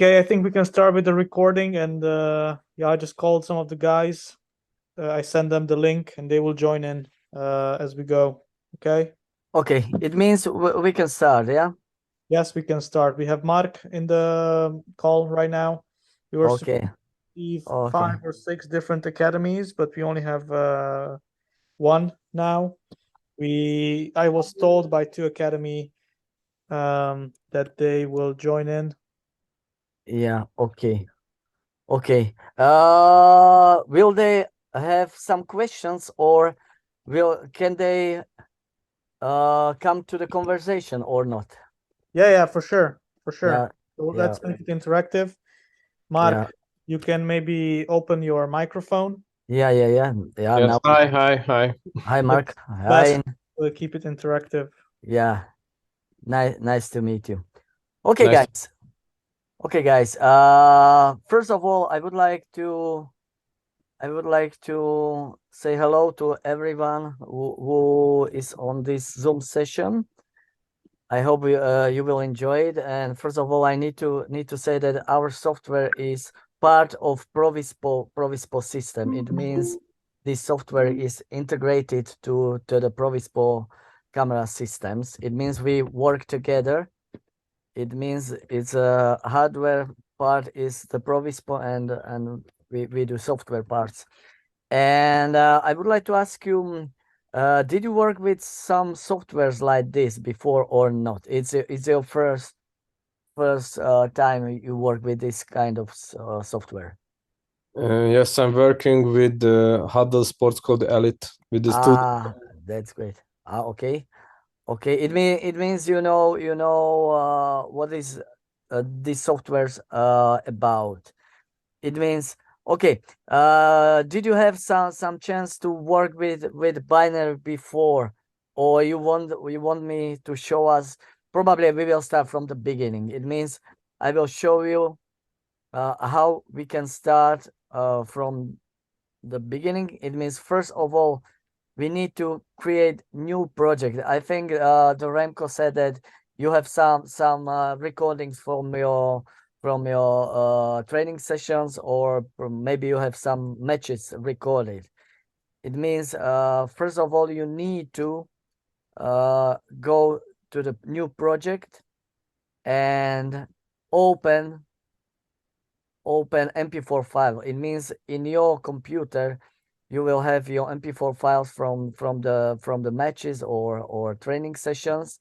Okay, I think we can start with the recording, and yeah, I just called some of the guys. I send them the link, and they will join in as we go. Okay. Okay, it means we can start, yeah? Yes, we can start. We have Mark in the call right now. We were supposed Okay, to see okay. 5 or 6 different academies, but we only have one now. I was told by 2 academy that they will join in. Yeah, okay. Okay. Will they have some questions, or can they come to the conversation or not? Yeah, for sure, for sure. Yeah, So yeah, let's make it interactive. yeah, Mark, you can maybe open your microphone. yeah. Yes. Now, Hi. hi, But Mark. best Hi. keep it interactive. Yeah, nice to meet you. Okay, Nice. guys. Okay, guys. First of all, I would like to say hello to everyone who is on this Zoom session. I hope you will enjoy it. And first of all, I need to say that our software is part of Provispo system. It means this software is integrated to the Provispo camera systems. It means we work together. It means it's a hardware part is the Provispo, and we do software parts. And I would like to ask you, did you work with some softwares like this before or not? It's your first time you work with this kind of software. Yes, I'm working with the Huddle Sports Code Elite with the student. Ah, that's great. Okay. Okay, it means what is these softwares about. It means okay. Did you have some chance to work with binary before, or you want me to show us? Probably we will start from the beginning. It means I will show you how we can start from the beginning. It means first of all we need to create new project. I think the Remco said that you have some recordings from your training sessions, or maybe you have some matches recorded. It means first of all you need to go to the new project and open MP4 file. It means in your computer you will have your MP4 files from the matches or training sessions.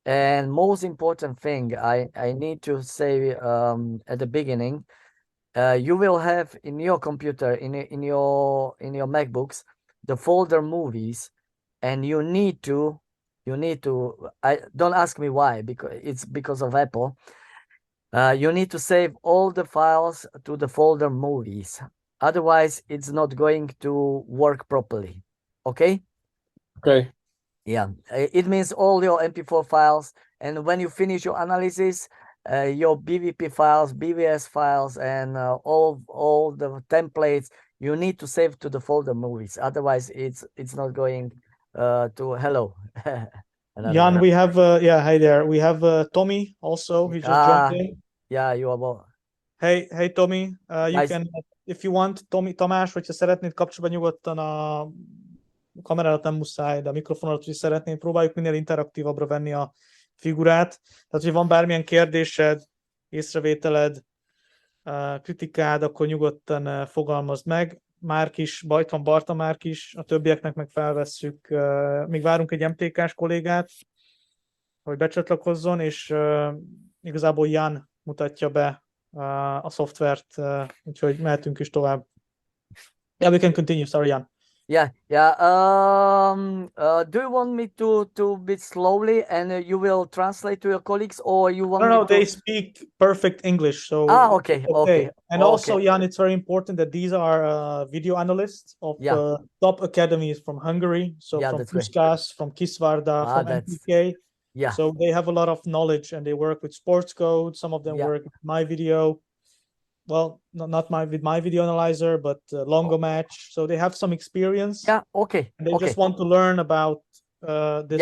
And most important thing I need to say at the beginning, you will have in your computer in your MacBooks the folder movies, and you need to I don't ask me why, because it's because of Apple. You need to save all the files to the folder movies. Otherwise, it's not going to work properly. Okay? Okay. Yeah. It means all your MP4 files. And when you finish your analysis, your BVP files, BVS files, and all the templates, you need to save to the folder movies. Otherwise, it's not going to hello. Jan, we have yeah, hi there. We have Tommy also. He just joined Ah, in. yeah, you are well. Hey Tommy, you Guys, can if you want, Tamás, hogyha szeretnéd kapcsolatban nyugodtan a kamerádat nem muszáj, de a mikrofonodat, hogy szeretnéd, próbáljuk minél interaktívabbra venni a figurát. Tehát, hogy van bármilyen kérdésed, észrevételed, kritikád, akkor nyugodtan fogalmazd meg. Márk is, bajt van Barta Márk is, a többieknek meg felvesszük. Még várunk egy MTK-s kollégát, hogy becsatlakozzon, és igazából Jan mutatja be a szoftvert, úgyhogy mehetünk is tovább. Yeah, we can continue. Sorry, Jan. Yeah. Do you want me to bit slowly, and you will translate to your colleagues, or you want me No, to? they speak perfect English, so Okay. And also, Jan, it's very important that these are video analysts of Yeah. top academies from Hungary, so Yeah, from that's great. Puskás, from Kisvárda, from That's MPK. yeah. So they have a lot of knowledge, and they work with sports code. Some of them Yeah. work with my video. Well, not with my video analyzer, but Longo Match. So they have some experience. Yeah. Okay. And they Okay. just want to learn about this.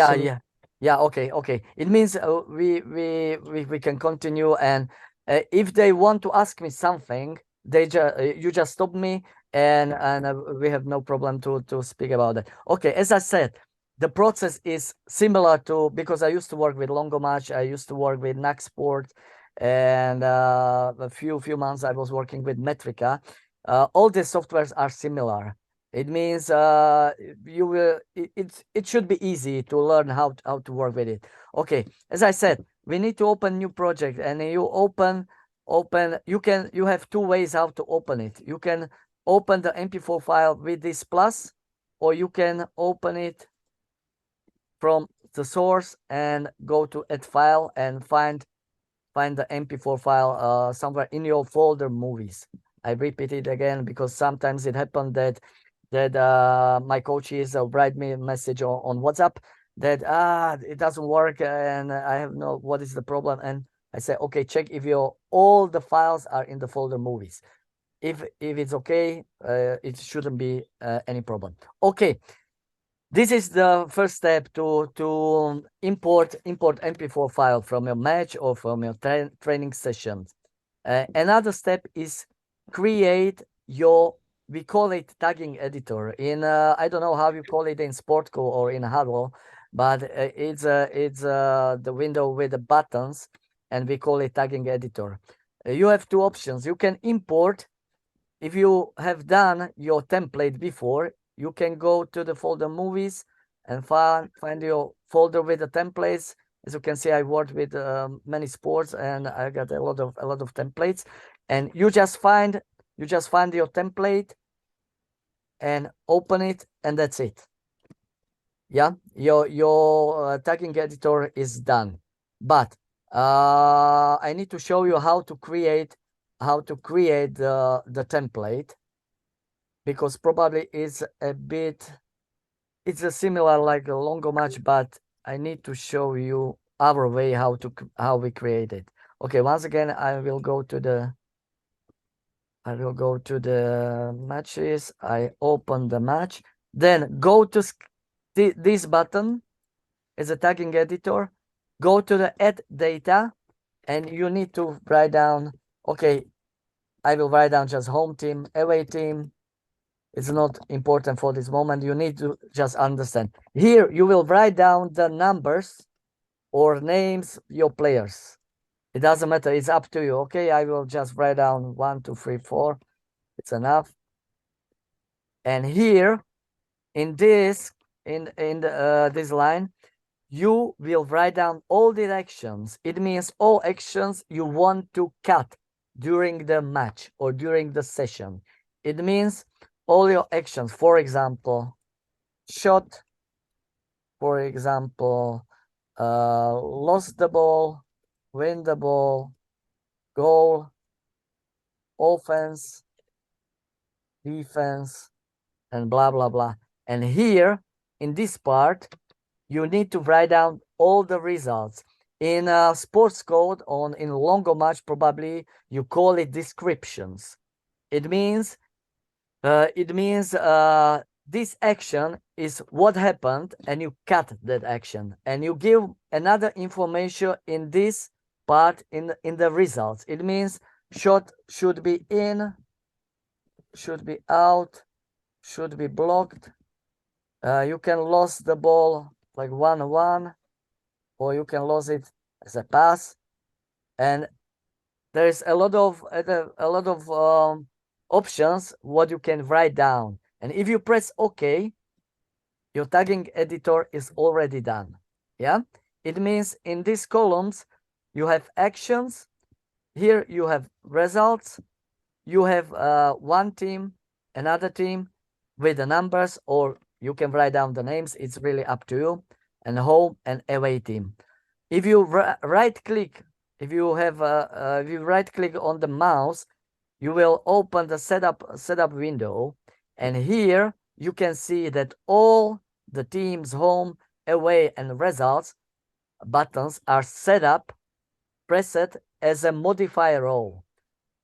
Yeah. Okay. It means we can continue, and If they want to ask me something, you just stop me, and we have no problem to speak about that. Okay, as I said, the process is similar to, because I used to work with Longomatch, I used to work with Naxport, and a few months I was working with Metrica. All the softwares are similar. It means it should be easy to learn how to work with it. Okay, as I said, we need to open new project, and you open you have two ways how to open it. You can open the MP4 file with this plus, or you can open it from the source and go to add file and find the MP4 file somewhere in your folder movies. I repeat it again because sometimes it happened that my coaches write me a message on WhatsApp that it doesn't work, and I have no, what is the problem? And I say, okay, check if all the files are in the folder movies. If it's okay, it shouldn't be any problem. Okay, this is the first step to import MP4 file from your match or from your training sessions. Another step is create your, we call it tagging editor. In I don't know how you call it in Sportco or in Huddle, but it's the window with the buttons, and we call it tagging editor. You have two options. You can import. If you have done your template before, you can go to the folder movies and find your folder with the templates. As you can see, I worked with many sports, and I got a lot of templates. And you just find your template and open it, and that's it. Yeah, your tagging editor is done. But I need to show you how to create the template, because probably it's a similar like a Longomatch, but I need to show you our way how we create it. Okay, once again, I will go to the matches. I open the match, then go to this button as a tagging editor, go to the add data, and you need to write down, okay, I will write down just home team, away team. It's not important for this moment. You need to just understand. Here, you will write down the numbers or names, your players. It doesn't matter. It's up to you. Okay, I will just write down 1, 2, 3, 4. It's enough. And here, in this, this line, you will write down all the actions. It means all actions you want to cut during the match or during the session. It means all your actions. For example, shot, for example, lost the ball, win the ball, goal, offense, defense, and blah, blah, blah. And here, in this part, you need to write down all the results. In sports code, in Longomatch, probably you call it descriptions. It means this action is what happened, and you cut that action, and you give another information in this part in the results. It means shot should be in, should be out, should be blocked. You can lose the ball like 1-1, or you can lose it as a pass, and there's a lot of options what you can write down. And if you press OK, your tagging editor is already done. Yeah, it means in these columns you have actions. Here you have results. You have one team, another team with the numbers, or you can write down the names. It's really up to you. And home and away team. If you right click, if you right click on the mouse, you will open the setup window, and here you can see that all the teams home, away, and results buttons are set up, preset as a modify row.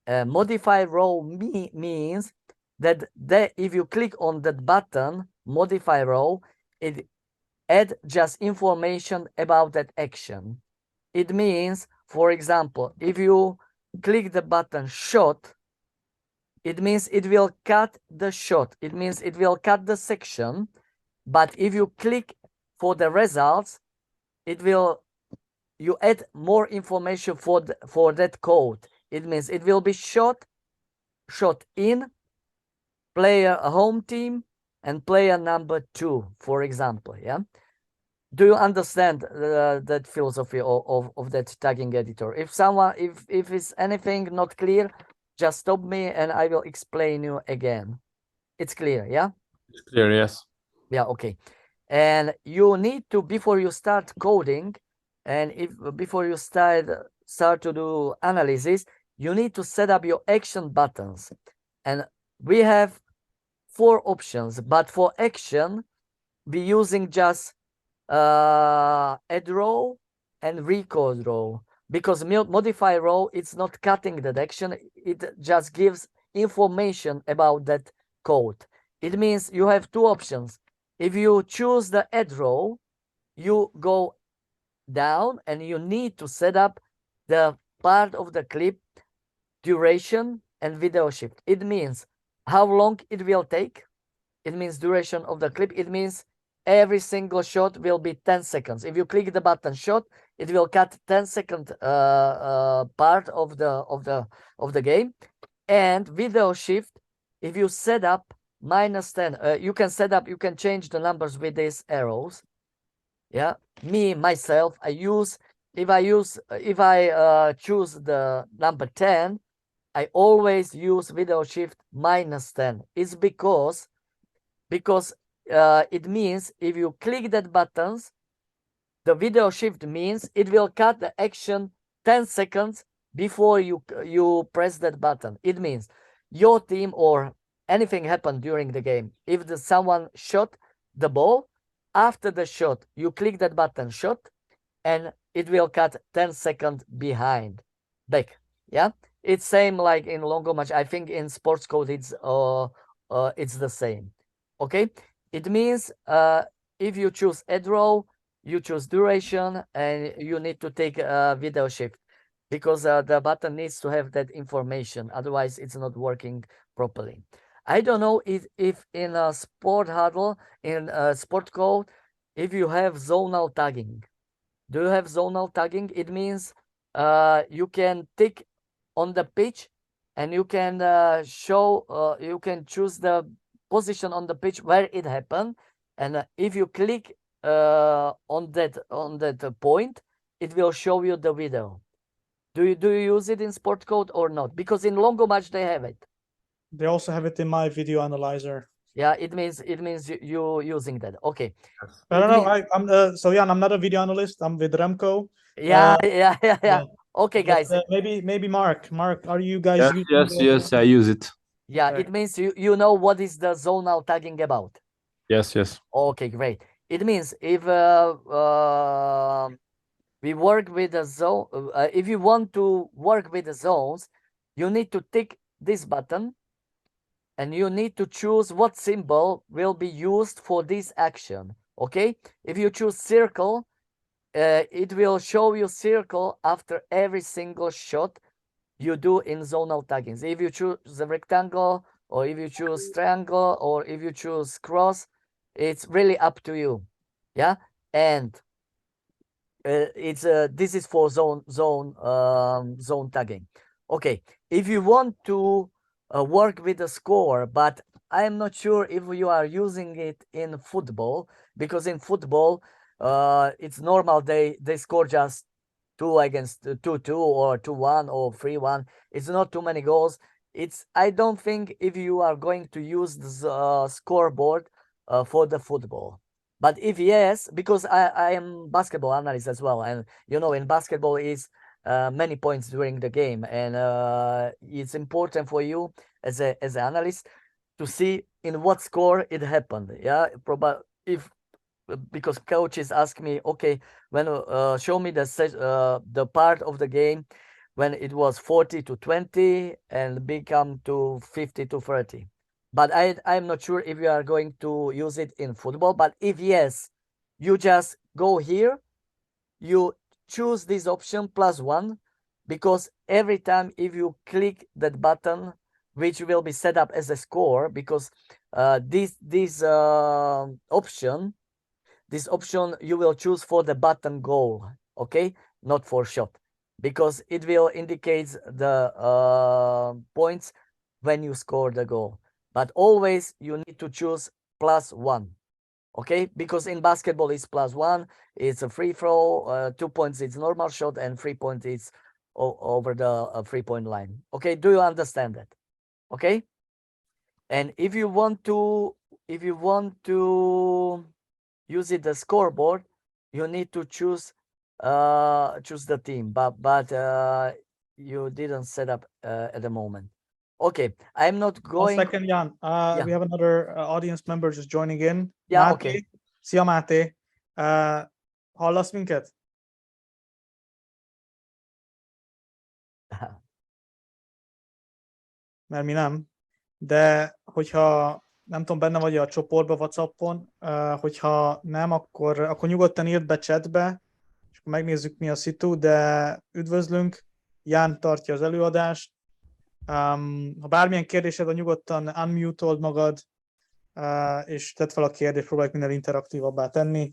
Modify row means that if you click on that button, modify row, it add just information about that action. It means, for example, if you click the button shot, it means it will cut the shot. It means it will cut the section. But if you click for the results, it will, you add more information for that code. It means it will be shot in, player home team, and player number 2, for example. Yeah. Do you understand that philosophy of that tagging editor? If it's anything not clear, just stop me and I will explain you again. It's clear, yeah? It's clear, yes. Yeah, okay. And you need to, before you start coding, and before you start to do analysis, you need to set up your action buttons. And we have 4 options, but for action, we're using just add row and record row, because modify row, it's not cutting that action, it just gives information about that code. It means you have 2 options. If you choose the add row, you go down and you need to set up the part of the clip duration and video shift. It means how long it will take. It means duration of the clip. It means every single shot will be 10 seconds. If you click the button shot, it will cut 10-second part of the game. And video shift, if you set up -10, you can change the numbers with these arrows. Yeah, myself, if I choose the number 10, I always use video shift -10. It's because it means if you click that buttons, the video shift means it will cut the action 10 seconds before you press that button. It means your team or anything happened during the game. If someone shot the ball, after the shot, you click that button shot, and it will cut 10 seconds behind back. Yeah, it's same like in longo match. I think in sports code it's the same. Okay, it means if you choose add row, you choose duration, and you need to take a video shift, because the button needs to have that information, otherwise it's not working properly. I don't know if in a sport huddle, in a sport code, if you have zonal tagging. Do you have zonal tagging? It means you can tick on the pitch, and you can you can choose the position on the pitch where it happened, and if you click on that point, it will show you the video. Do you use it in sport code or not? Because in longo match they have it. They also have it in my video analyzer. Yeah, it means you using that. Okay. I don't know. I'm so yeah, I'm not a video analyst. I'm with Remco. Yeah, yeah. yeah. Okay, But, guys. maybe Mark. Mark, are you guys Yes, using yes, I use it. Yeah, Okay. it means you know what is the zonal tagging about. Yes, yes. Okay, great. It means if we work with the zone, if you want to work with the zones, you need to tick this button, and you need to choose what symbol will be used for this action. Okay, if you choose circle, it will show you circle after every single shot you do in zonal tagging. If you choose the rectangle, or if you choose triangle, or if you choose cross, it's really up to you. Yeah, and it's this is for zone tagging. Okay, if you want to work with the score, but I'm not sure if you are using it in football, because in football it's normal they score just 2 against 2-2 or 2-1 or 3-1. It's not too many goals. I don't think if you are going to use the scoreboard for the football. But if yes, because I am basketball analyst as well, and you know, in basketball is many points during the game, and it's important for you as an analyst to see in what score it happened. Yeah, because coaches ask me, okay, when show me the part of the game when it was 40-20 and become to 50-30. But I'm not sure if you are going to use it in football. But if yes, you just go here, you choose this option +1, because every time if you click that button, which will be set up as a score, because this option you will choose for the button goal, okay, not for shot, because it will indicate the points when you score the goal. But always you need to choose +1, okay, because in basketball it's +1, it's a free throw, 2 points it's normal shot, and 3 points it's over the 3-point line. Okay, do you understand that? Okay, and if you want to use it the scoreboard, you need to choose the team, but you didn't set up at the moment. Okay, I'm not 1 going. second, Jan. Yeah. We have another audience member just joining in. Yeah, Máté. okay. Szia, Máté. Hallasz minket? Mert mi nem. De hogyha nem tudom, benne vagy a csoportban, WhatsAppon, hogyha nem, akkor nyugodtan írd be chatbe, és akkor megnézzük, mi a szitu, de üdvözlünk, Ján tartja az előadást. Ha bármilyen kérdésed van, nyugodtan unmute-old magad, és tedd fel a kérdést, próbáljuk minden interaktívabbá tenni.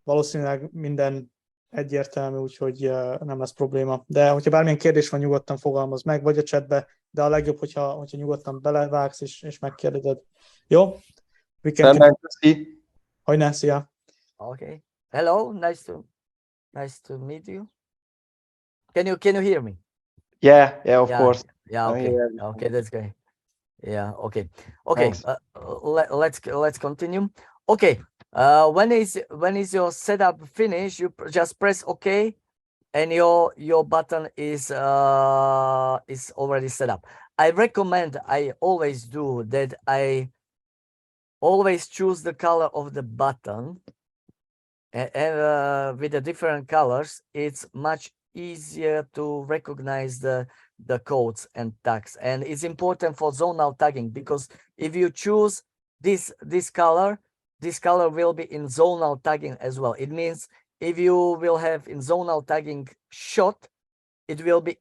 Valószínűleg minden egyértelmű, úgyhogy nem lesz probléma. De hogyha bármilyen kérdés van, nyugodtan fogalmaz meg, vagy a chatbe, de a legjobb, hogyha nyugodtan belevágsz és megkérdezed. Jó? Hajnán, szia! Okay. Hello, nice to meet you. Can you hear me? Yeah, of course. Yeah, I'm okay. here. Okay, that's great. Yeah, okay. Thanks. Let's continue. Okay. When is your setup finished, you just press OK, and your button is already set up. I recommend, I always do that, I always choose the color of the button, and with the different colors it's much easier to recognize the codes and tags. And it's important for zonal tagging, because if you choose this color will be in zonal tagging as well. It means if you will have in zonal tagging shot, it will be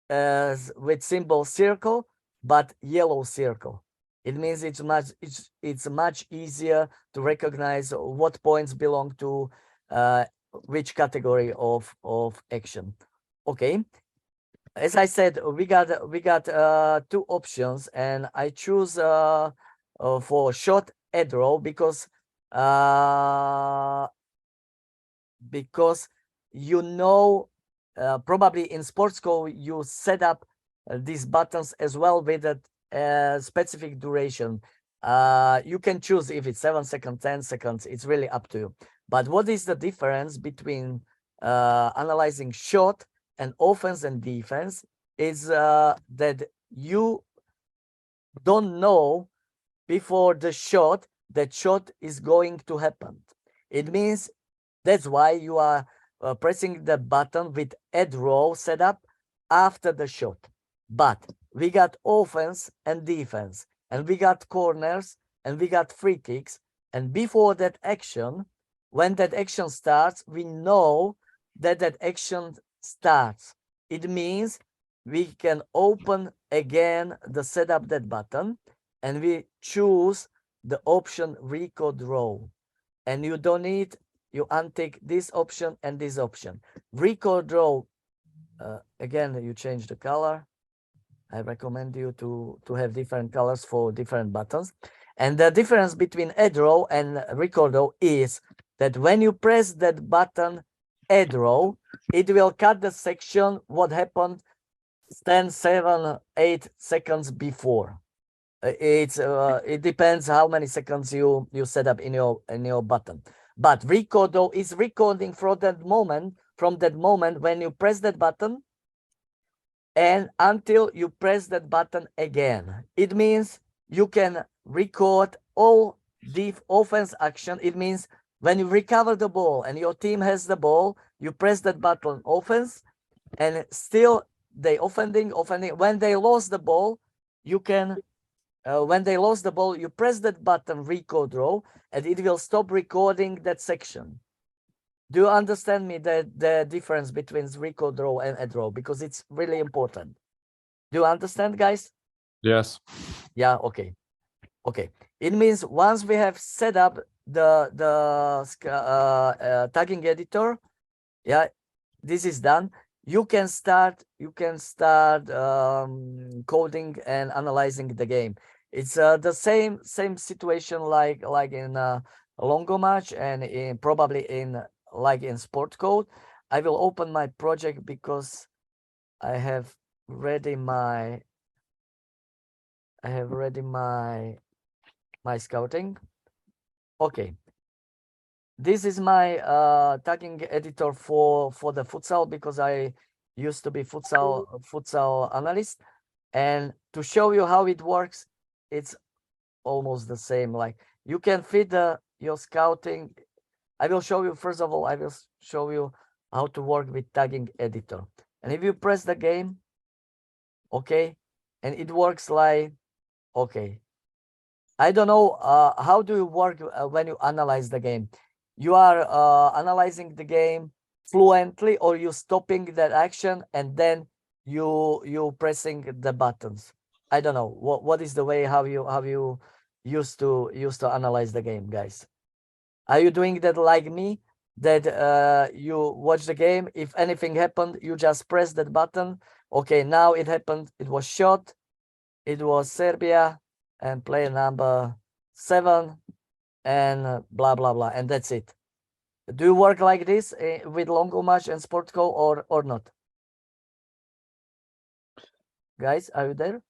with symbol circle but yellow circle. It means it's much easier to recognize what points belong to which category of action. Okay, as I said, we got 2 options, and I choose for shot head row because you know, probably in sports code you set up these buttons as well with a specific duration. You can choose if it's 7 seconds, 10 seconds, it's really up to you. But what is the difference between analyzing shot and offense and defense is that you don't know before the shot that shot is going to happen. It means that's why you are pressing the button with head row setup after the shot. But we got offense and defense, and we got corners, and we got free kicks. And before that action, when that action starts, we know that that action starts. It means we can open again the setup that button, and we choose the option record row. And you don't need, you untick this option and this option. Record row, again, you change the color. I recommend you to have different colors for different buttons. And the difference between head row and record row is that when you press that button head row, it will cut the section what happened 10, 7, 8 seconds before. It depends how many seconds you set up in your button. But record though is recording from that moment when you press that button and until you press that button again. It means you can record all the offense action. It means when you recover the ball and your team has the ball, you press that button offense, and still they offending. When they lost the ball, you can when they lost the ball, you press that button record row, and it will stop recording that section. Do you understand me the difference between record draw and a draw? Because it's really important. Do you understand, guys? Yes. Yeah, okay. Okay. It means once we have set up the tagging editor, yeah, this is done. You can start coding and analyzing the game. It's the same situation like in a Longo match and in probably in like in sport code. I will open my project because I have ready my my scouting. Okay, this is my tagging editor for the futsal because I used to be futsal analyst, and to show you how it works, it's almost the same. Like you can feed your scouting. I will show you first of all. I will show you how to work with tagging editor, and if you press the game, okay, and it works like okay. I don't know how do you work when you analyze the game. You are analyzing the game fluently, or you stopping that action and then you pressing the buttons. I don't know what is the way how you used to analyze the game, guys. Are you doing that like me, that you watch the game, if anything happened you just press that button? Okay, now it happened, it was shot, it was Serbia and player number 7 and blah blah blah, and that's it. Do you work like this with Longo match and Sportco or not? Guys, are you there?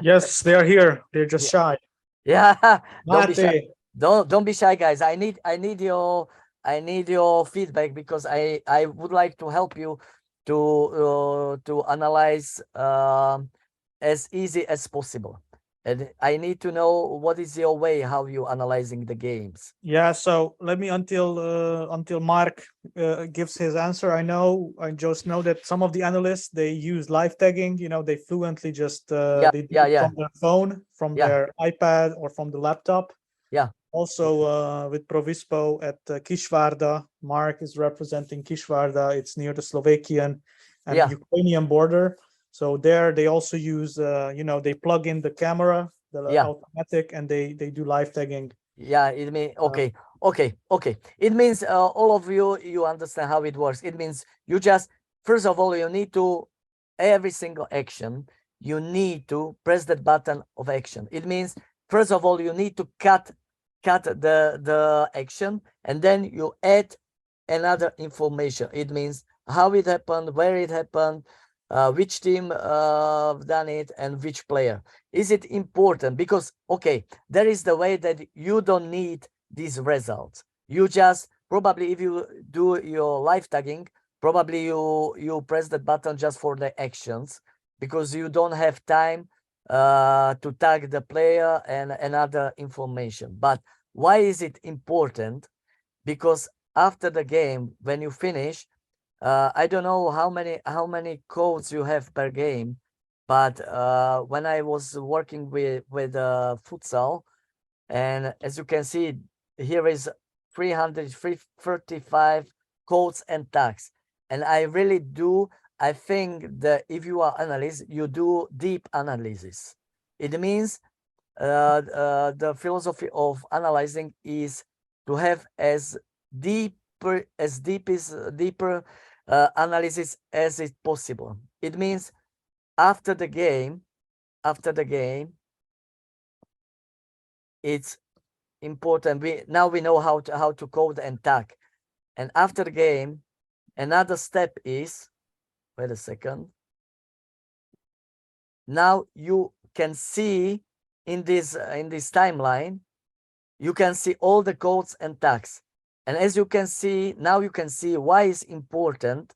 Yes, they are here. They're just shy. Yeah, don't be shy. Mate. Don't be shy, guys. I need your feedback because I would like to help you to analyze as easy as possible. And I need to know what is your way, how you analyzing the games. Yeah, so let me until Mark gives his answer. I just know that some of the analysts, they use live tagging. They fluently just they do it from their phone, from their iPad, or from the laptop. Yeah. Also with Provispo at Kisvárda, Mark is representing Kisvárda. It's near the Slovakian and Ukrainian border. So there they also use they plug in the camera, the automatic, and they do live tagging. Yeah, it means okay. It means all of you understand how it works. It means you just, first of all, you need to, every single action, you need to press that button of action. It means first of all you need to cut the action, and then you add another information. It means how it happened, where it happened, which team done it, and which player. Is it important? Because okay, there is the way that you don't need these results. You just probably, if you do your live tagging, probably you press that button just for the actions, because you don't have time to tag the player and another information. But why is it important? Because after the game, when you finish, I don't know how many codes you have per game, but when I was working with futsal, and as you can see, here is 335 codes and tags, and I really do. I think that if you are analyst, you do deep analysis. It means the philosophy of analyzing is to have as deeper analysis as is possible. It means after the game, it's important. We know how to code and tag, and after the game, another step is, wait a second. Now you can see in this timeline, you can see all the codes and tags. And as you can see, now you can see why it's important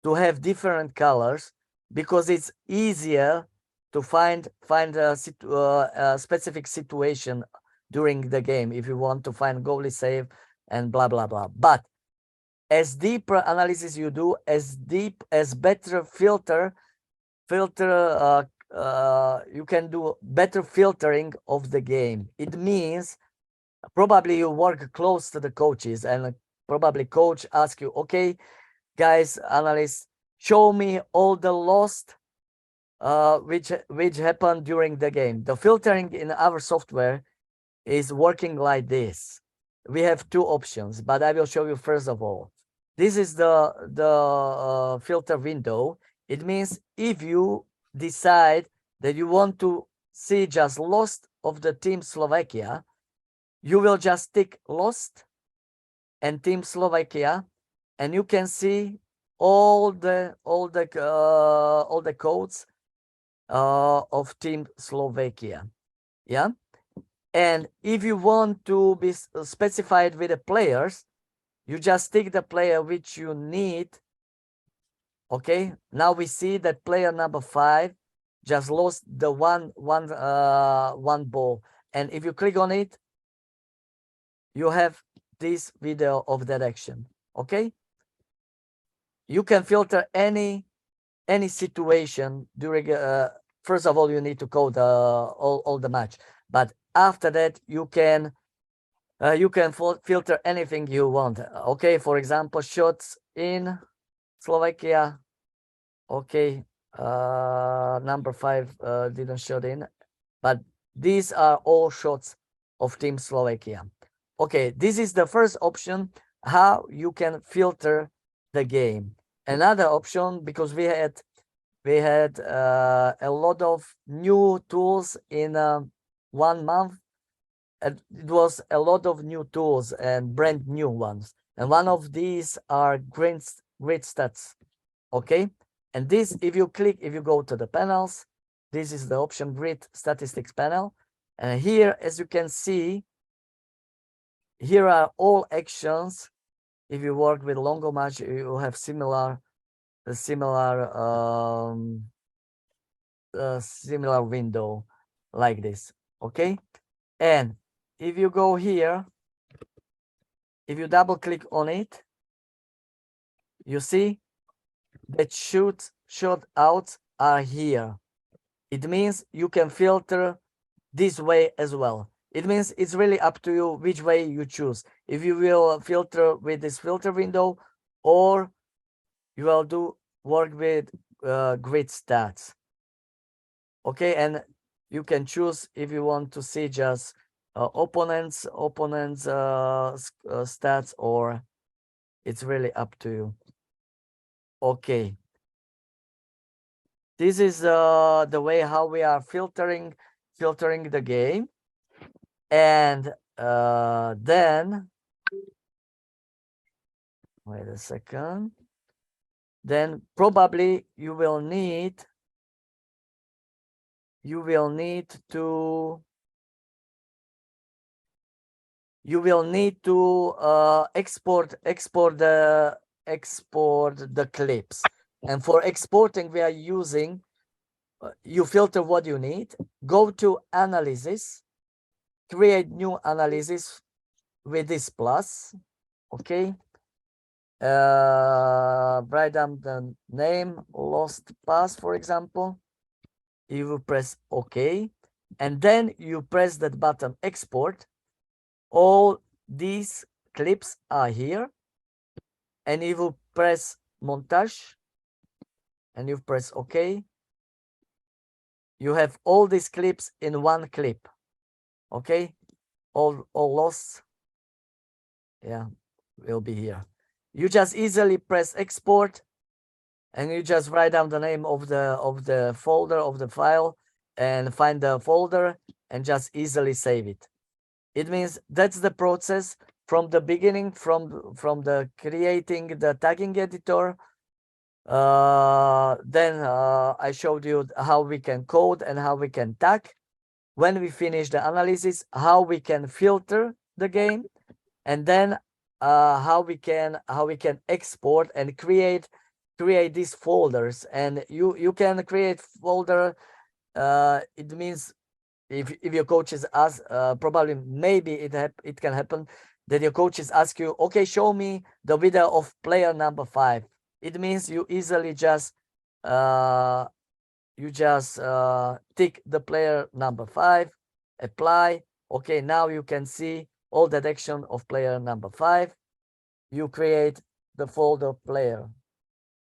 to have different colors, because it's easier to find a specific situation during the game if you want to find goalie save and blah, blah, blah. But as deeper analysis you do, as better you can do better filtering of the game. It means probably you work close to the coaches, and probably coach ask you, okay, guys, analysts, show me all the lost which happened during the game. The filtering in our software is working like this. We have two options, but I will show you first of all. This is the filter window. It means if you decide that you want to see just lost of the team Slovakia, you will just tick lost and team Slovakia, and you can see all the codes of team Slovakia. Yeah. And if you want to be specified with the players, you just take the player which you need. Okay, now we see that player number 5 just lost the one ball, and if you click on it, you have this video of that action. Okay, you can filter any situation during. First of all, you need to code all the match, but after that you can filter anything you want. Okay, for example, shots in Slovakia. Okay, number 5 didn't shot in, but these are all shots of team Slovakia. Okay, this is the first option, how you can filter the game. Another option, because we had a lot of new tools in 1 month. It was a lot of new tools and brand new ones, and one of these are grid stats. Okay, and this, if you go to the panels, this is the option grid statistics panel, and here, as you can see, here are all actions. If you work with longer match, you have similar window like this. Okay, and if you go here, if you double click on it, you see that shot outs are here. It means you can filter this way as well. It means it's really up to you which way you choose. If you will filter with this filter window, or you will work with grid stats. Okay, and you can choose if you want to see just opponents stats, or it's really up to you. Okay, this is the way how we are filtering the game. And then wait a second, then probably you will need to export the clips. And for exporting, we are using, you filter what you need, go to analysis, create new analysis with this plus. Okay, write down the name, lost pass, for example. You will press OK, and then you press that button export. All these clips are here, and you will press montage, and you press OK. You have all these clips in one clip. Okay, all lost, yeah, will be here. You just easily press export, and you just write down the name of the folder, of the file, and find the folder, and just easily save it. It means that's the process from the beginning, from the creating the tagging editor. Then I showed you how we can code and how we can tag. When we finish the analysis, how we can filter the game, and then how we can export and create these folders. And you can create folder. It means if your coaches ask, probably maybe it can happen that your coaches ask you, okay, show me the video of player number 5. It means you easily just tick the player number 5, apply. Okay, now you can see all that action of player number 5. you create the folder player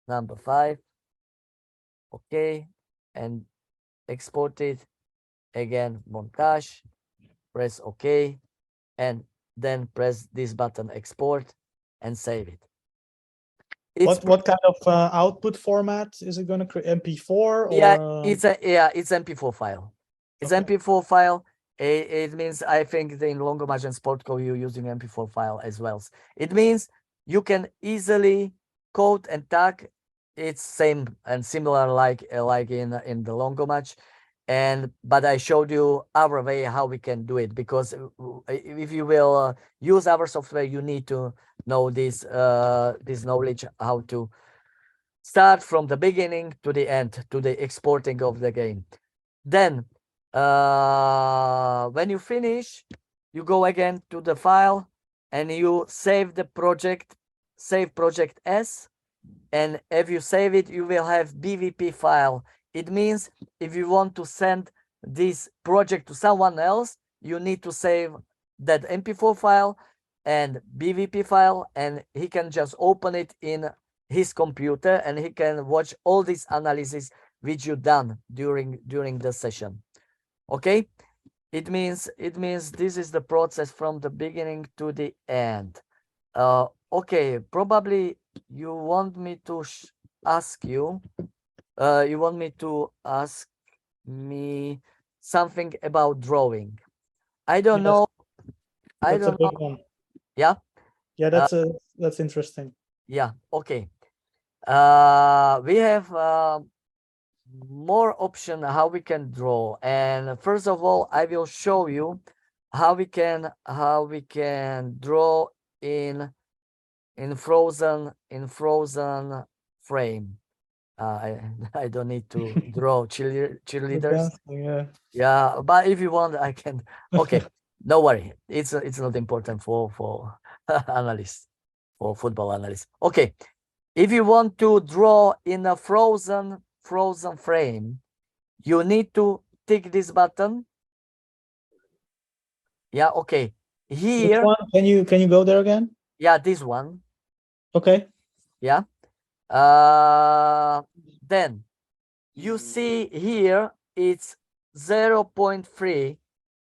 number 5. Okay, and export it again, montage, press OK, and then press this button, export, and save it. What kind of output format is it going to create? MP4 or it's MP4 file. It's Okay. MP4 file. It means, I think in Longomatch and Sportco you're using MP4 file as well. It means you can easily code and tag. It's same and similar like in the Longomatch, but I showed you our way how we can do it, because if you will use our software, you need to know this knowledge how to start from the beginning to the end, to the exporting of the game. Then when you finish, you go again to the file and you save the project, save project as, and if you save it, you will have BVP file. It means if you want to send this project to someone else, you need to save that MP4 file and BVP file, and he can just open it in his computer and he can watch all this analysis which you done during the session. Okay, it means this is the process from the beginning to the end. Okay, probably you want me to ask you something about drawing. I don't Yes. know. I That's a don't big know. one. Yeah. Yeah, that's interesting. Yeah. Okay. We have more option how we can draw, and first of all, I will show you how we can draw in frozen frame. I don't need to draw cheerleaders. Yeah, but if you want, I can. Okay, no worry. It's not important for analysts, for football analysts. Okay, if you want to draw in a frozen frame, you need to tick this button. Yeah. Okay. Here. Which one? Can you go there again? Yeah, this one. Okay. Yeah. Then you see here it's 0.3.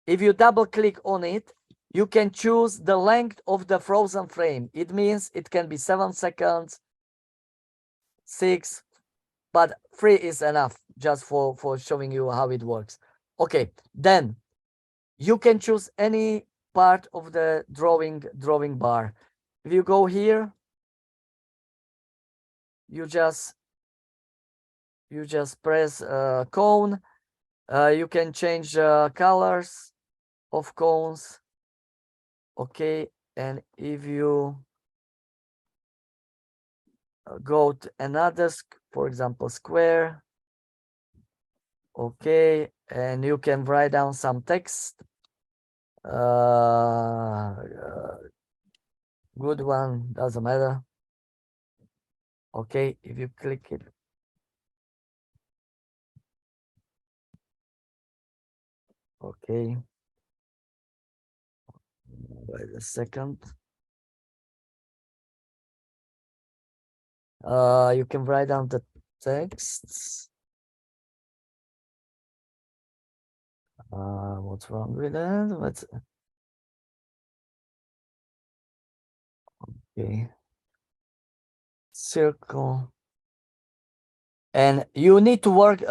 If you double click on it, you can choose the length of the frozen frame. It means it can be 7 seconds, 6, but 3 is enough just for showing you how it works. Okay, then you can choose any part of the drawing bar. If you go here, you just press cone. You can change colors of cones. Okay, and if you go to another, for example, square. Okay, and you can write down some text. Good one, doesn't matter. Okay, if you click it. Okay. Wait a second. You can write down the texts. What's wrong with that? Okay. Circle. And you need to work,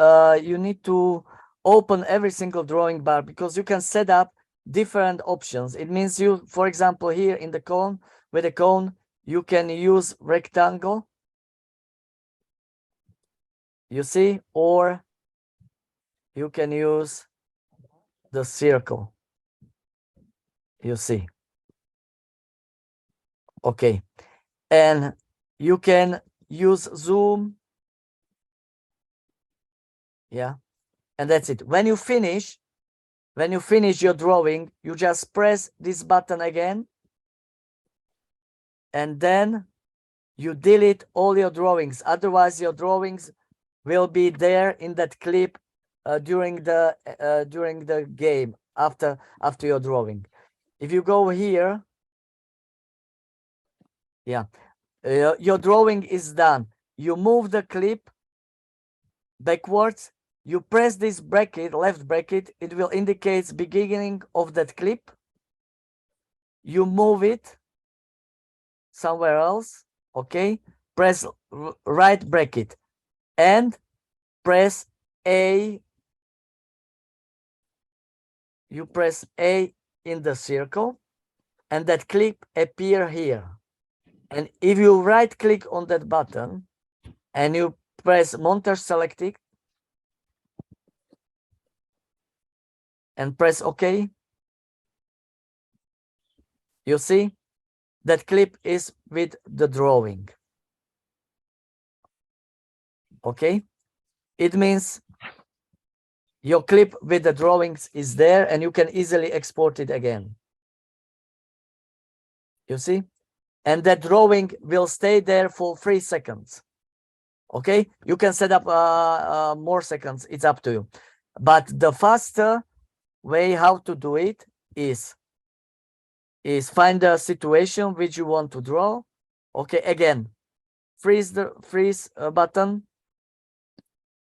you need to open every single drawing bar, because you can set up different options. It means you, for example, here in the cone, with the cone, you can use rectangle. You see, or you can use the circle. You see. Okay. And you can use zoom. Yeah. And that's it. When you finish your drawing, you just press this button again. And then you delete all your drawings. Otherwise, your drawings will be there in that clip during the game after your drawing. If you go here, Yeah. Your drawing is done. You move the clip backwards. You press this bracket, left bracket. It will indicate beginning of that clip. You move it somewhere else. Okay. Press right bracket and press A. You press A in the circle and that clip appear here. And if you right click on that button and you press montage selected and press OK, you see that clip is with the drawing. Okay, it means your clip with the drawings is there and you can easily export it again. You see, and that drawing will stay there for 3 seconds. Okay, you can set up more seconds, it's up to you, but the faster way how to do it is find a situation which you want to draw. Okay, again, freeze button.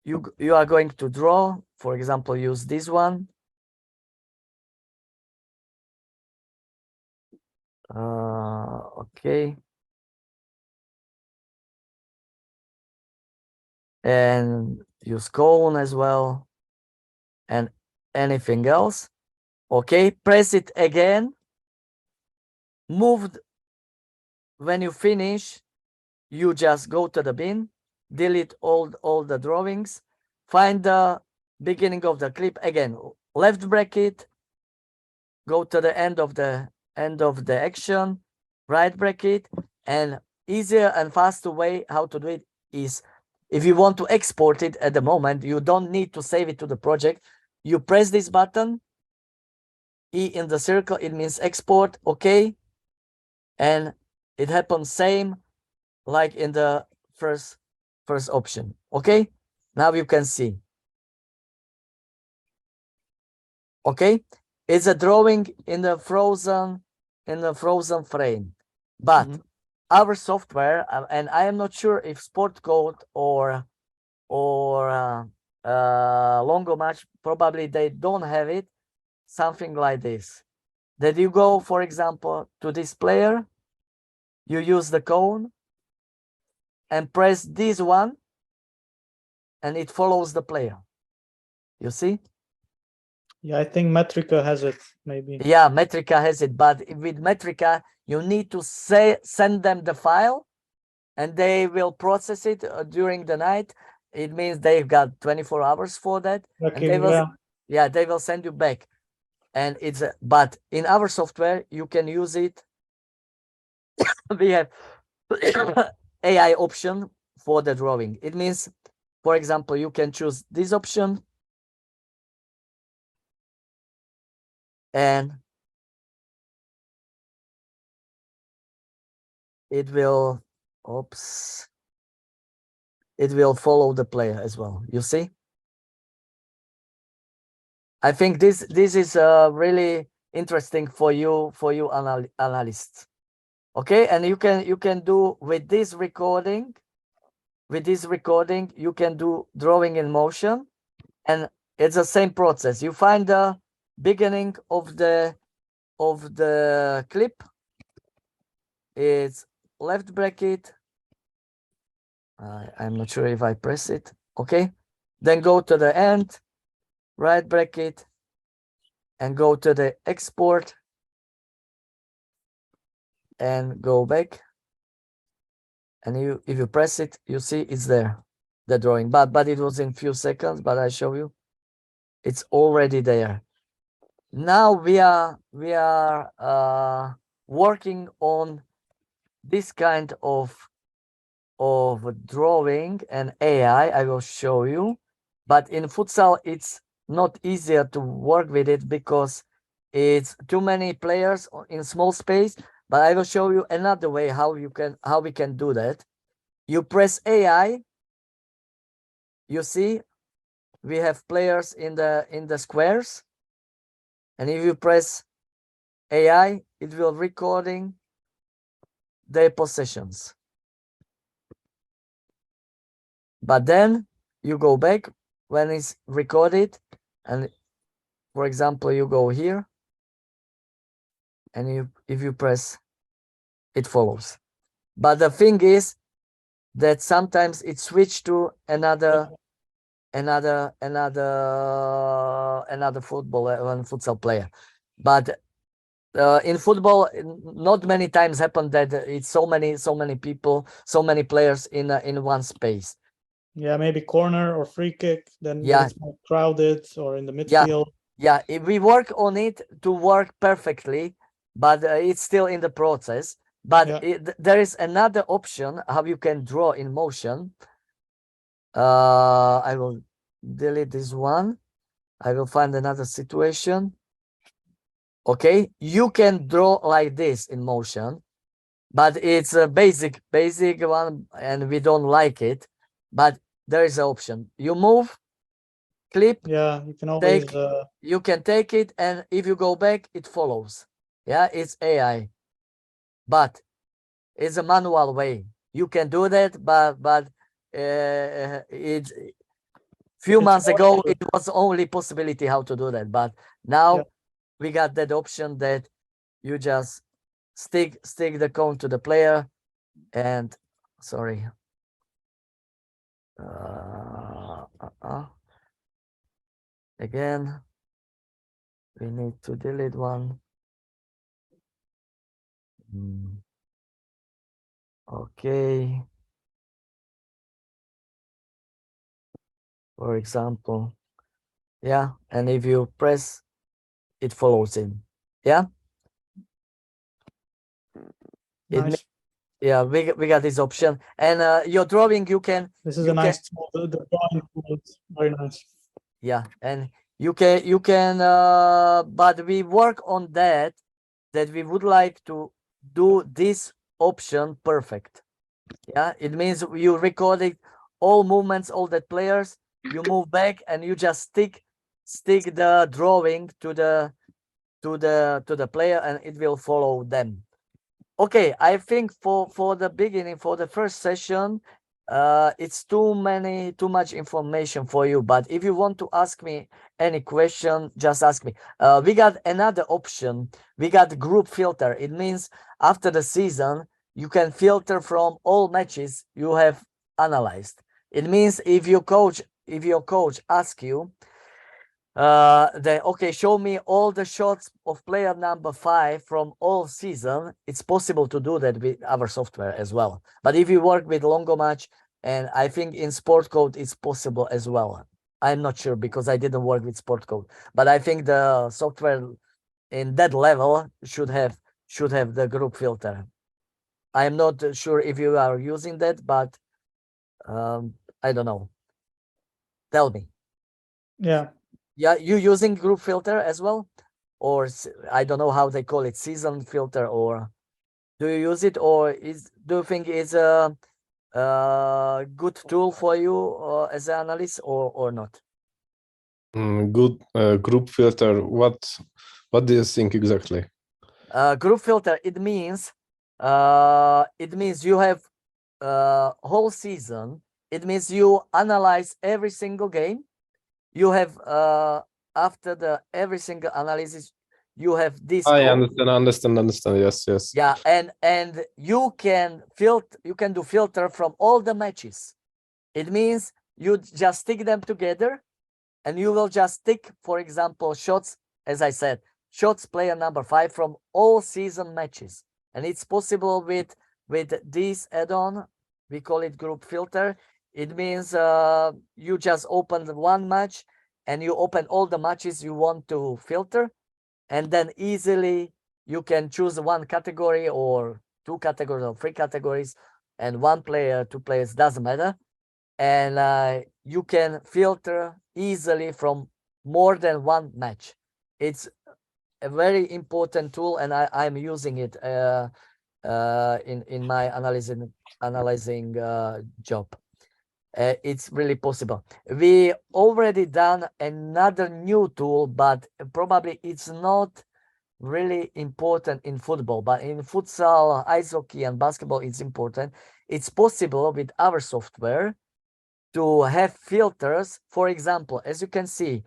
You are going to draw, for example, use this one. Okay, and use cone as well and anything else. Okay, press it again, moved. When you finish, you just go to the bin, delete all the drawings, find the beginning of the clip again, left bracket, go to the end of the action, right bracket, and easier and faster way how to do it is if you want to export it at the moment, you don't need to save it to the project. You press this button, E in the circle, it means export, okay, and it happens same like in the first option. Okay, now you can see. Okay, it's a drawing in the frozen frame, but our software, and I am not sure if Sportcode or Longo Match, probably they don't have it, something like this, that you go, for example, to this player, you use the cone and press this one and it follows the player. You see? Yeah, I think Metrica has it, maybe. Yeah, Metrica has it, but with Metrica, you need to send them the file and they will process it during the night. It means they've got 24 hours for that. Okay, and they will, yeah. they will send you back. And it's, but in our software, you can use it. We have AI option for the drawing. It means, for example, you can choose this option and it will, it will follow the player as well. You see? I think this is really interesting for you analysts. Okay, and you can do with this recording. With this recording, you can do drawing in motion, and it's the same process. You find the beginning of the clip. It's left bracket. I'm not sure if I press it. Okay, then go to the end, right bracket, and go to the export and go back. And if you press it, you see it's there, the drawing, but it was in few seconds, but I show you it's already there. Now we are working on this kind of drawing and AI. I will show you, but in futsal it's not easier to work with it because it's too many players in small space. But I will show you another way how we can do that. You press AI, you see we have players in the squares, and if you press AI, it will recording their possessions. But then you go back when it's recorded, and for example, you go here, and if you press, it follows. But the thing is that sometimes it switched to another futsal player. But in football, not many times happen that it's so many people, so many players in one space. Yeah, maybe corner or free kick, then Yeah. it's more crowded, or in the midfield. Yeah, if we work on it to work perfectly, but it's still in the process. But there is another option how you can draw in motion. I will delete this one. I will find another situation. Okay, you can draw like this in motion, but it's a basic one, and we don't like it. But there is an option. You move, clip. Yeah, you can always you can take it, and if you go back, it follows. Yeah, it's AI, but it's a manual way. You can do that, but it's few months ago it was only possibility how to do that, but now we got that option that you just stick the cone to the player, and sorry, again we need to delete one. Okay, for example, yeah, and if you press, it follows in. Yeah, nice. Yeah, we got this option, and your drawing, you can. This is a nice tool. The drawing tool is very nice. Yeah, and you can. But we work on that we would like to do this option perfect. Yeah, it means you recorded all movements, all the players. You move back, and you just stick the drawing to the player, and it will follow them. Okay, I think for the beginning, for the first session, it's too much information for you. But if you want to ask me any question, just ask me. We got another option. We got group filter. It means after the season, you can filter from all matches you have analyzed. It means if your coach asks you, okay, show me all the shots of player number 5 from all season. It's possible to do that with our software as well. But if you work with Longomatch, and I think in Sport Code it's possible as well. I'm not sure because I didn't work with Sport Code, but I think the software in that level should have the group filter. I'm not sure if you are using that, but I don't know. Tell me. Yeah. Yeah, you using group filter as well, or I don't know how they call it, season filter, or do you use it, or do you think it's a good tool for you as an analyst, or not? Good group filter. What do you think exactly? Group filter, it means you have whole season. It means you analyze every single game. You have after every single analysis, you have this I code. understand. Yes. Yeah, and you can do filter from all the matches. It means you just stick them together, and you will just stick, for example, shots, as I said, shots player number 5 from all season matches. And it's possible with this add-on. We call it group filter. It means you just open one match, and you open all the matches you want to filter, and then easily you can choose one category or 2 categories or 3 categories, and 1 player, 2 players, doesn't matter. And you can filter easily from more than 1 match. It's a very important tool, and I'm using it in my analyzing job. It's really possible. We already done another new tool, but probably it's not really important in football, but in futsal, ice hockey, and basketball, it's important. It's possible with our software to have filters. For example, as you can see,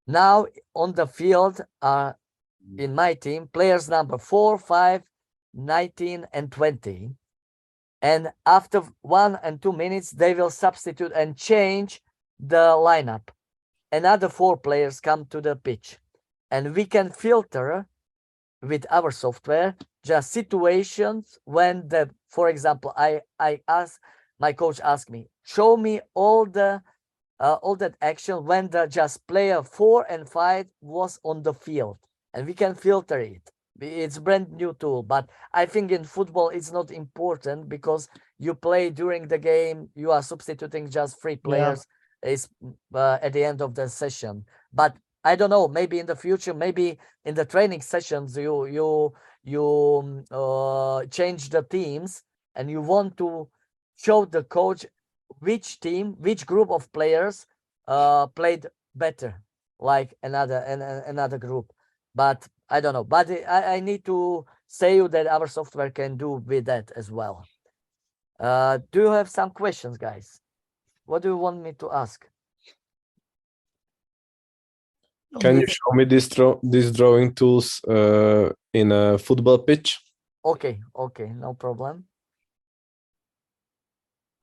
now on the field are in my team players number 4, 5, 19, and 20. And after 1 and 2 minutes, they will substitute and change the lineup. Another 4 players come to the pitch, and we can filter with our software just situations when the, for example, I ask, my coach asked me, show me all that action when the just player 4 and 5 was on the field, and we can filter it. It's brand new tool, but I think in football it's not important because you play during the game, you are substituting just 3 players is at the end of the session. But I don't know, maybe in the future, maybe in the training sessions you change the teams and you want to show the coach which team, which group of players played better, like another group. But I don't know, but I need to say you that our software can do with that as well. Do you have some questions, guys? What do you want me to ask? Can you show me these drawing tools in a football pitch? Okay, no problem.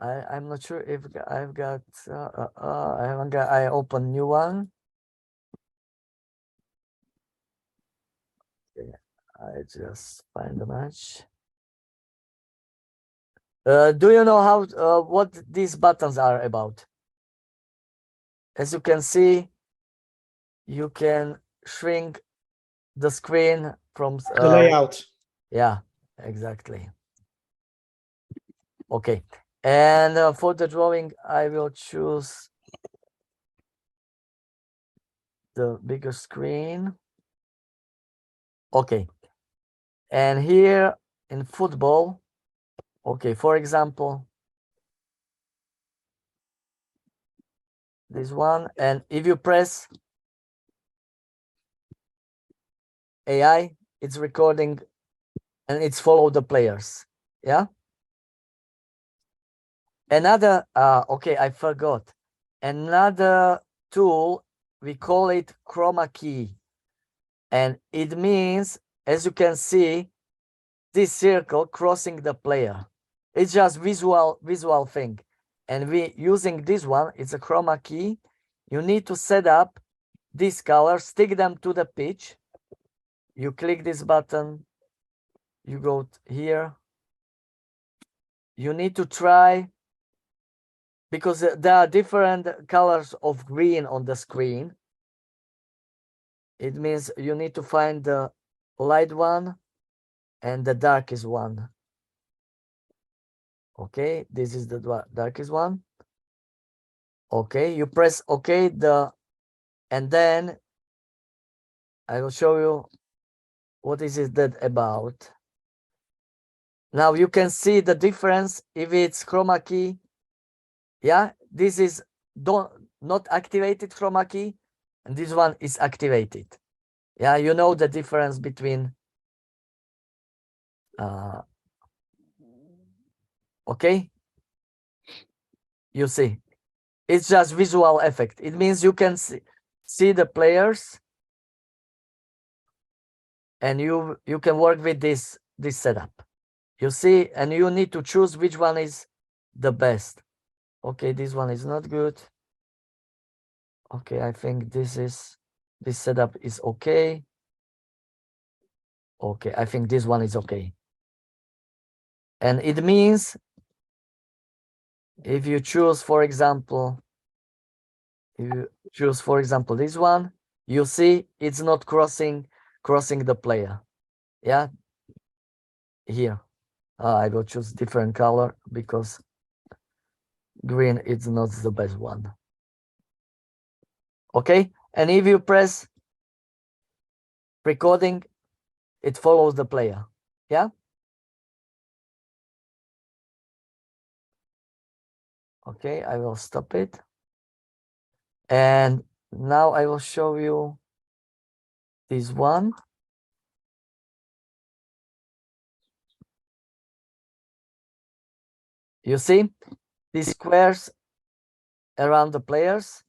I'm not sure if I've got I haven't got, I open new one. Okay, I just find the match. Do you know how what these buttons are about? As you can see, you can shrink the screen from The layout. yeah, exactly. Okay, and for the drawing, I will choose the bigger screen. Okay, and here in football, okay, for example, this one, and if you press AI, it's recording and it's follow the players. Yeah. Another, okay, I forgot. Another tool, we call it chroma key. And it means, as you can see, this circle crossing the player. It's just visual thing. And we using this one, it's a chroma key. You need to set up these colors, stick them to the pitch. You click this button, you go here. You need to try, because there are different colors of green on the screen. It means you need to find the light one and the darkest one. Okay, this is the darkest one. Okay, you press OK, and then I will show you what is it that about. Now you can see the difference if it's chroma key. Yeah, this is not activated chroma key, and this one is activated. Yeah, you know the difference between okay, you see, it's just visual effect. It means you can see the players, and you can work with this setup. You see, and you need to choose which one is the best. Okay, this one is not good. Okay, I think this setup is okay. Okay, I think this one is okay. And it means if you choose, for example, this one, you see it's not crossing the player. Yeah, here I will choose different color because green is not the best one. Okay, and if you press recording, it follows the player. Yeah. Okay, I will stop it. And now I will show you this one. You see these squares around the players,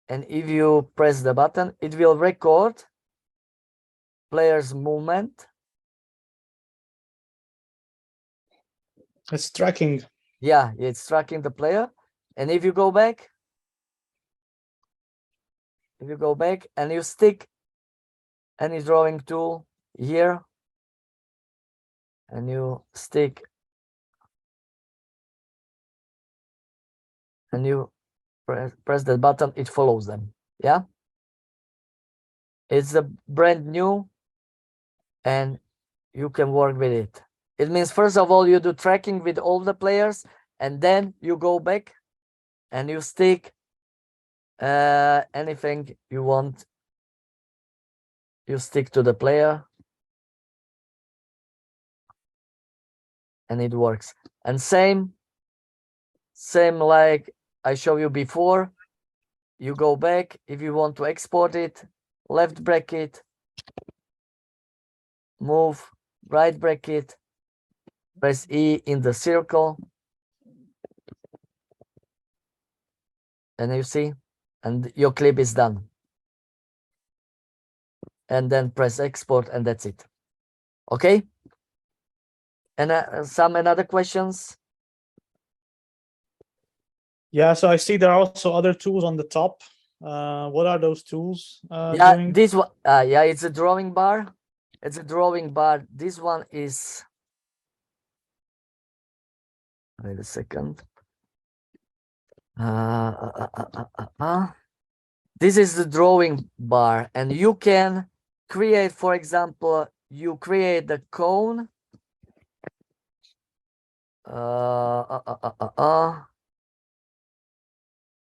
and if you press the button, it will record players' movement. It's tracking. Yeah, it's tracking the player. And if you go back, and you stick any drawing tool here, and you stick, and you press that button, it follows them. Yeah, it's a brand new, and you can work with it. It means, first of all, you do tracking with all the players, and then you go back and you stick anything you want. You stick to the player, and it works. And same like I showed you before. You go back, if you want to export it, left bracket, move, right bracket, press E in the circle, and you see, and your clip is done. And then press export, and that's it. Okay. And some another questions? Yeah, so I see there are also other tools on the top. What are those tools Yeah, doing? this one, yeah, it's a drawing bar. It's a drawing bar. This one is, wait a second. This is the drawing bar, and you can create, for example, you create the cone.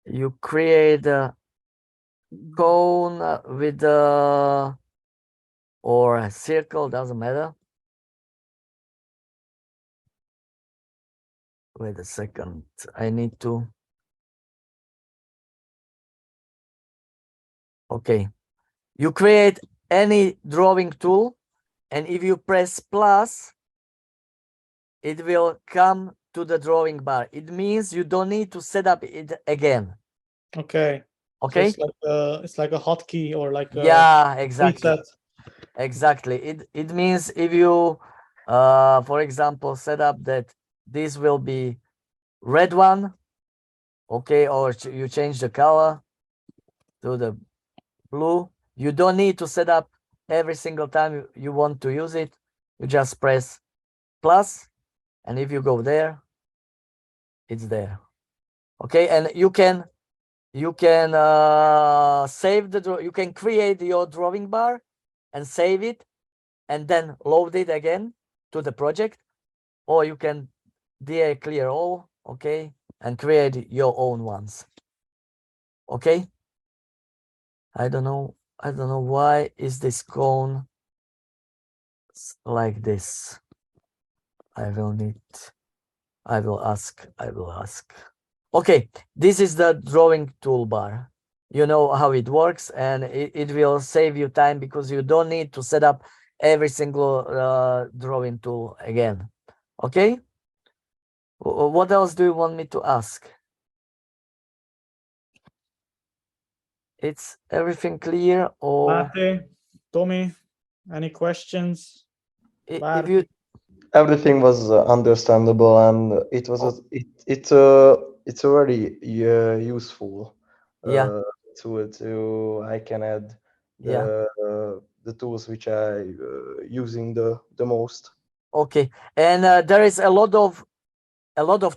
You create a cone with the, or a circle, doesn't matter. Wait a second, I need to. Okay, you create any drawing tool, and if you press plus, it will come to the drawing bar. It means you don't need to set up it again. Okay. Okay. So it's like a hotkey or like a Yeah, exactly. preset. Exactly. It means if you, for example, set up that this will be red one, okay, or you change the color to the blue. You don't need to set up every single time you want to use it. You just press plus, and if you go there, it's there. Okay, and you can save the you can create your drawing bar and save it, and then load it again to the project, or you can clear all, okay, and create your own ones. Okay, I don't know why is this cone like this. I will ask. Okay, this is the drawing toolbar. You know how it works, and it will save you time because you don't need to set up every single drawing tool again. Okay, what else do you want me to ask? It's everything clear, or Mate, Tommy, any questions? if you, Everything was understandable, and it was it's a very useful yeah, tool to I can add the tools which I using the most. okay, and there is a lot of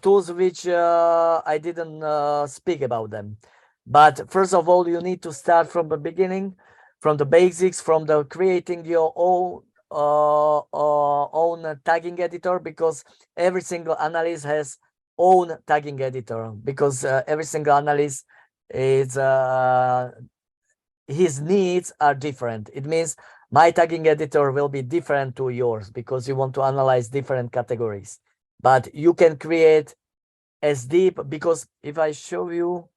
tools which I didn't speak about them. But first of all, you need to start from the beginning, from the basics, from the creating your own tagging editor, because every single analyst has own tagging editor, because every single analyst is his needs are different. It means my tagging editor will be different to yours because you want to analyze different categories. But you can create as deep, because if I show you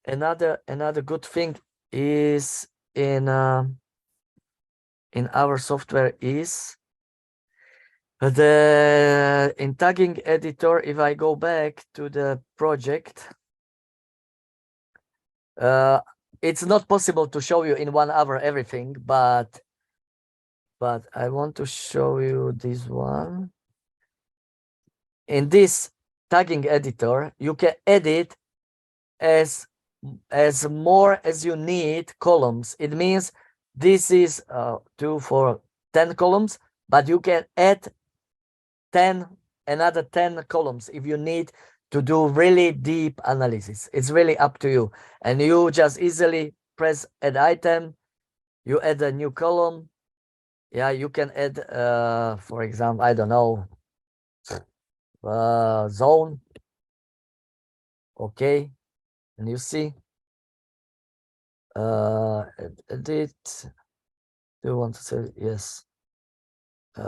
another good thing is in our software is In tagging editor, if I go back to the project, it's not possible to show you in 1 hour everything, but I want to show you this one. In this tagging editor, you can edit as more as you need columns. It means this is 2 for 10 columns, but you can add another 10 columns if you need to do really deep analysis. It's really up to you, and you just easily press add item, you add a new column. Yeah, you can add for example, I don't know, zone. Okay, and you see edit. Do you want to say yes? We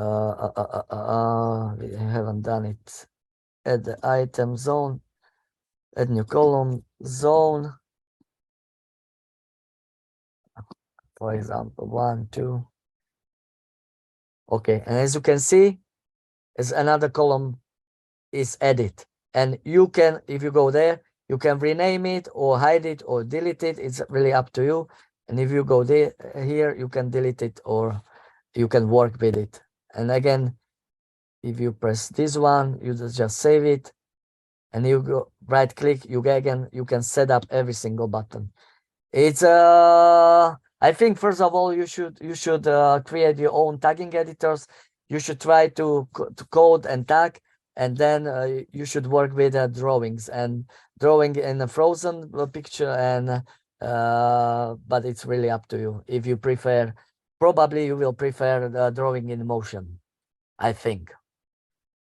haven't done it. Add the item zone, add new column zone, for example 1 2. Okay, and as you can see, is another column is added, and you can, if you go there, you can rename it or hide it or delete it. It's really up to you. And if you go there, here, you can delete it or you can work with it. And again, if you press this one, you just save it, and you go right click, you can set up every single button. It's I think first of all you should create your own tagging editors. You should try to code and tag, and then you should work with drawings and drawing in a frozen picture, and but it's really up to you. If you prefer, probably you will prefer drawing in motion, I think,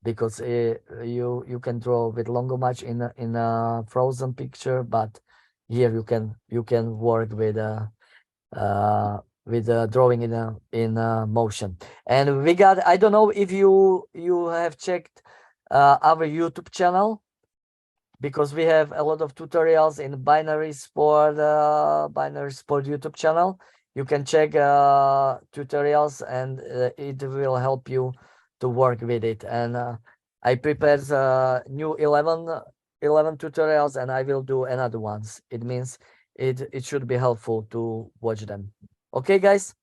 because you can draw with longer match in a frozen picture, but here you can work with drawing in motion. And we got, I don't know if you have checked our YouTube channel, because we have a lot of tutorials in binary sport YouTube channel. You can check tutorials, and it will help you to work with it. And I prepared new 11 tutorials, and I will do another ones. It means it should be helpful to watch them. Okay, guys.